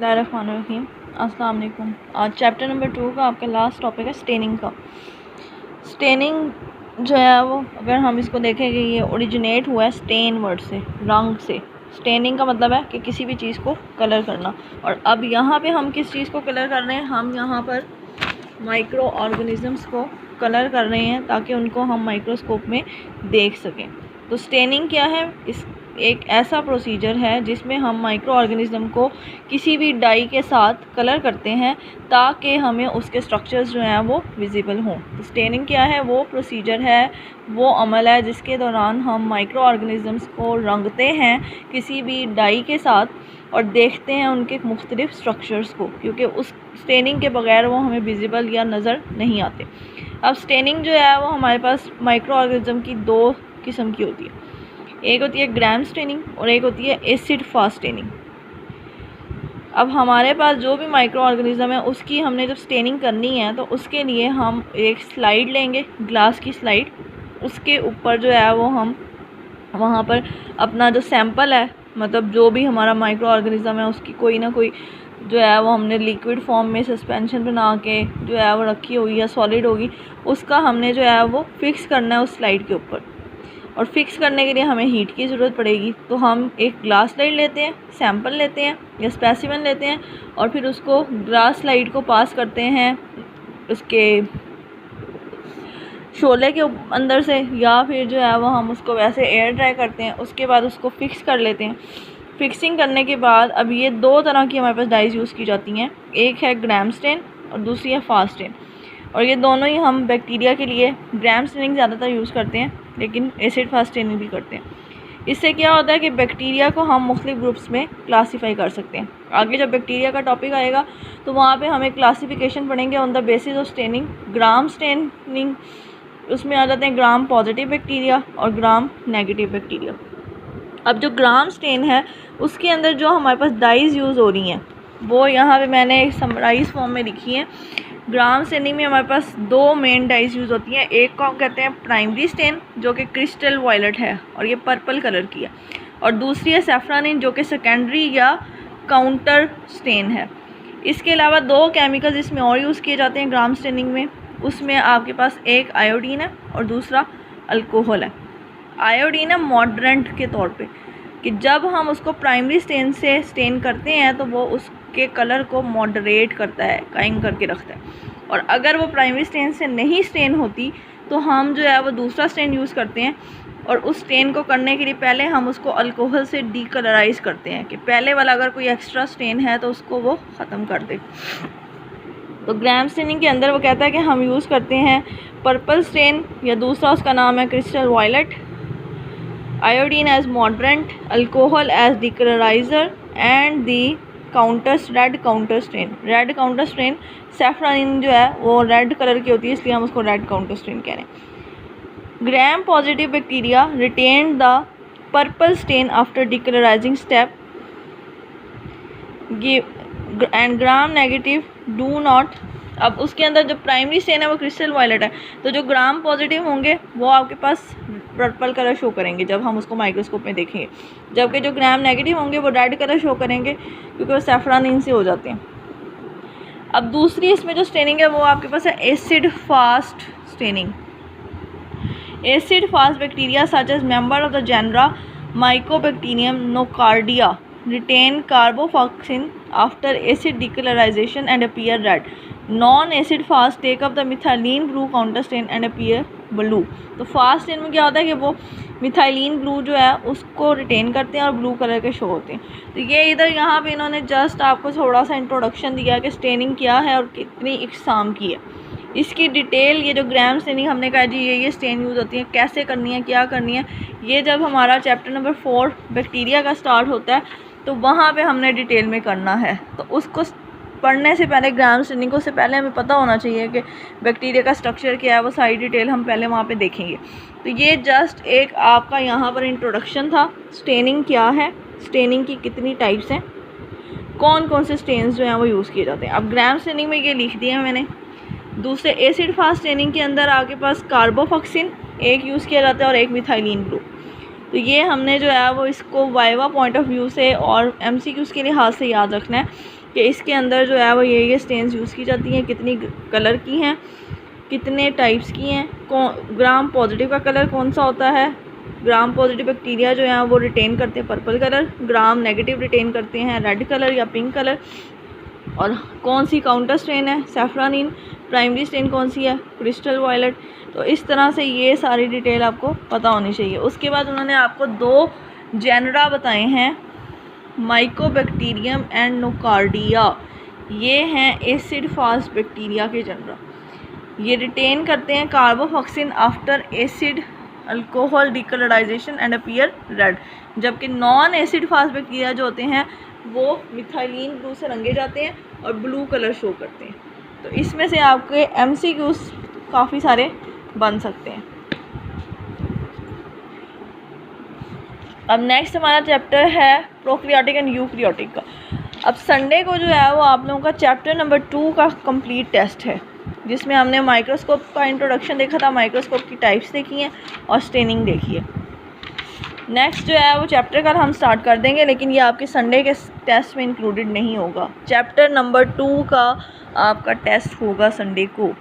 बिस्मिल्लाहिर्रहमानिर्रहीम। अस्सलाम वालेकुम। आज चैप्टर नंबर 2 का आपका लास्ट टॉपिक है स्टेनिंग का। स्टेनिंग जो है वो अगर हम इसको देखें कि ये ओरिजिनेट हुआ है स्टेन वर्ड से, रंग से। स्टेनिंग का मतलब है कि किसी भी चीज़ को कलर करना। और अब यहाँ पे हम किस चीज़ को कलर कर रहे हैं? हम यहाँ पर माइक्रो ऑर्गेनिज़म्स को कलर कर रहे हैं ताकि उनको हम माइक्रोस्कोप में देख सकें। तो स्टेनिंग क्या है? इस एक ऐसा प्रोसीजर है जिसमें हम माइक्रो ऑर्गेनिज़म को किसी भी डाई के साथ कलर करते हैं ताकि हमें उसके स्ट्रक्चर्स जो हैं वो विजिबल हों। तो स्टेनिंग क्या है? वो प्रोसीजर है, वो अमल है जिसके दौरान हम माइक्रो ऑर्गेनिज़म्स को रंगते हैं किसी भी डाई के साथ और देखते हैं उनके मुख्तलिफ स्ट्रक्चर्स को, क्योंकि उस स्टेनिंग के बगैर वो हमें विजिबल या नज़र नहीं आते। अब स्टेनिंग जो है वो हमारे पास माइक्रो ऑर्गेनिज़म की दो किस्म की होती है। एक होती है ग्राम स्टेनिंग और एक होती है एसिड फास्ट स्टेनिंग। अब हमारे पास जो भी माइक्रो ऑर्गेनिज़म है उसकी हमने जब स्टेनिंग करनी है तो उसके लिए हम एक स्लाइड लेंगे, ग्लास की स्लाइड। उसके ऊपर जो है वो हम वहाँ पर अपना जो सैंपल है, मतलब जो भी हमारा माइक्रो ऑर्गेनिज़म है उसकी कोई ना कोई जो है वो हमने लिक्विड फॉर्म में सस्पेंशन बना के जो है वो रखी होगी या सॉलिड होगी, उसका हमने जो है वो फिक्स करना है उस स्लाइड के ऊपर। और फिक्स करने के लिए हमें हीट की ज़रूरत पड़ेगी। तो हम एक ग्लास स्लाइड लेते हैं, सैंपल लेते हैं या स्पेसिमेन लेते हैं और फिर उसको ग्लास स्लाइड को पास करते हैं उसके शोले के अंदर से, या फिर जो है वो हम उसको वैसे एयर ड्राई करते हैं। उसके बाद उसको फिक्स कर लेते हैं। फिक्सिंग करने के बाद अब ये दो तरह की हमारे पास डाइज यूज़ की जाती हैं, एक है ग्राम स्टेन और दूसरी है फास्ट स्टेन। और ये दोनों ही हम बैक्टीरिया के लिए ग्राम स्टेनिंग ज़्यादातर यूज़ करते हैं, लेकिन एसिड फास्ट स्टेनिंग भी करते हैं। इससे क्या होता है कि बैक्टीरिया को हम मुख्तलिफ ग्रुप्स में क्लासीफाई कर सकते हैं। आगे जब बैक्टीरिया का टॉपिक आएगा तो वहाँ पे हमें क्लासिफिकेशन पढ़ेंगे on the basis of staining. Gram staining उसमें आ जाते हैं ग्राम पॉजिटिव बैक्टीरिया और ग्राम नेगेटिव बैक्टीरिया। अब जो ग्राम स्टेन है उसके अंदर जो हमारे पास डाइज यूज़ हो रही हैं वो यहाँ पे मैंने एक समराइज फॉर्म में लिखी है। ग्राम स्टेनिंग में हमारे पास दो मेन डाइज यूज़ होती हैं। एक को हम कहते हैं प्राइमरी स्टेन जो कि क्रिस्टल वायलेट है और ये पर्पल कलर की है, और दूसरी है सैफ्रानिन जो कि सेकेंडरी या काउंटर स्टेन है। इसके अलावा दो केमिकल्स इसमें और यूज़ किए जाते हैं ग्राम स्टेनिंग में। उसमें आपके पास एक आयोडीन है और दूसरा अल्कोहल है। आयोडीन है मॉडरेंट के तौर पे, कि जब हम उसको प्राइमरी स्टेन से स्टेन करते हैं तो वो उसके कलर को मॉडरेट करता है, कायम करके रखता है। और अगर वो प्राइमरी स्टेन से नहीं स्टेन होती तो हम जो है वो दूसरा स्टेन यूज़ करते हैं, और उस स्टेन को करने के लिए पहले हम उसको अल्कोहल से डीकलराइज करते हैं कि पहले वाला अगर कोई एक्स्ट्रा स्टेन है तो उसको वो ख़त्म कर दे। तो ग्राम स्टेनिंग के अंदर वो कहता है कि हम यूज़ करते हैं पर्पल स्टेन, या दूसरा उसका नाम है crystal violet, iodine as mordant, alcohol as decolouriser and the red counter stain. Red counter stain safranin जो है वो रेड कलर की होती है, इसलिए हम उसको रेड काउंटर स्टेन कह रहे हैं। Gram positive bacteria retain the purple stain after decolourising step and gram negative do not. अब उसके अंदर जो प्राइमरी स्टेन है वो क्रिस्टल वायलेट है, तो जो ग्राम पॉजिटिव होंगे वो आपके पास पर्पल कलर शो करेंगे जब हम उसको माइक्रोस्कोप में देखेंगे, जबकि जो ग्राम नेगेटिव होंगे वो रेड कलर शो करेंगे क्योंकि वो सैफ्रानिन से हो जाते हैं। अब दूसरी इसमें जो स्टेनिंग है वो आपके पास है acid fast staining. Acid fast bacteria such as member of the genera mycobacterium nocardia retain carbofuncin after acid decolorization and appear red. Non-acid fast take up the methylene blue counter stain and appear blue. तो fast stand में क्या होता है कि वो methylene blue जो है उसको रिटेन करते हैं और ब्लू कलर के शो होते हैं। तो ये इधर यहाँ पे इन्होंने जस्ट आपको थोड़ा सा इंट्रोडक्शन दिया कि स्टेनिंग क्या है और कितनी इकसाम की है। इसकी डिटेल ये जो ग्राम स्टेनिंग हमने कहा जी ये स्टेन यूज़ होती है, कैसे करनी है, क्या करनी है, ये जब हमारा चैप्टर नंबर 4 बैक्टीरिया का स्टार्ट होता है तो वहाँ पे हमने डिटेल में करना है। तो उसको पढ़ने से पहले ग्राम स्टेनिंग को से पहले हमें पता होना चाहिए कि बैक्टीरिया का स्ट्रक्चर क्या है, वो सारी डिटेल हम पहले वहाँ पे देखेंगे। तो ये जस्ट एक आपका यहाँ पर इंट्रोडक्शन था। स्टेनिंग क्या है, स्टेनिंग की कितनी टाइप्स हैं, कौन कौन से स्टेन्स जो हैं वो यूज़ किए जाते हैं। अब ग्राम स्टेनिंग में ये लिख दिया मैंने। दूसरे एसिड फास्ट स्टेनिंग के अंदर आपके पास कार्बोफॉक्सिन एक यूज़ किया जाता है और एक मिथाइलिन ब्लू। तो ये हमने जो है वो इसको वाइवा पॉइंट ऑफ व्यू से और एमसीक्यूज़ के लिहाज से याद रखना है कि इसके अंदर जो है वो ये स्टेन्स यूज़ की जाती हैं, कितनी कलर की हैं, कितने टाइप्स की हैं, ग्राम पॉजिटिव का कलर कौन सा होता है। ग्राम पॉजिटिव बैक्टीरिया जो है वो रिटेन करते हैं purple colour, gram negative retain करते हैं रेड कलर या पिंक कलर। और कौन सी काउंटर स्ट्रेन है सैफरानिन, प्राइमरी स्ट्रेन कौन सी है क्रिस्टल वायलेट। तो इस तरह से ये सारी डिटेल आपको पता होनी चाहिए। उसके बाद उन्होंने आपको 2 जेनरा बताए हैं, माइकोबैक्टीरियम एंड नोकार्डिया। ये हैं एसिड फास्ट बैक्टीरिया के जनरा। ये रिटेन करते हैं carbolfuchsin after acid alcohol decolourisation and appear red. जबकि नॉन एसिड फास्ट बैक्टीरिया जो होते हैं वो मिथाइलिन ब्लू से रंगे जाते हैं और ब्लू कलर शो करते हैं। तो इसमें से आपके MCQs काफ़ी सारे बन सकते हैं। अब नेक्स्ट हमारा चैप्टर है प्रोकैरियोटिक एंड यूकैरियोटिक का। अब संडे को जो है वो आप लोगों का चैप्टर नंबर 2 का कंप्लीट टेस्ट है, जिसमें हमने माइक्रोस्कोप का इंट्रोडक्शन देखा था, माइक्रोस्कोप की टाइप्स देखी हैं और स्टेनिंग देखी है। नेक्स्ट जो है वो चैप्टर कल हम स्टार्ट कर देंगे, लेकिन ये आपके संडे के टेस्ट में इंक्लूडेड नहीं होगा। चैप्टर नंबर 2 का आपका टेस्ट होगा संडे को।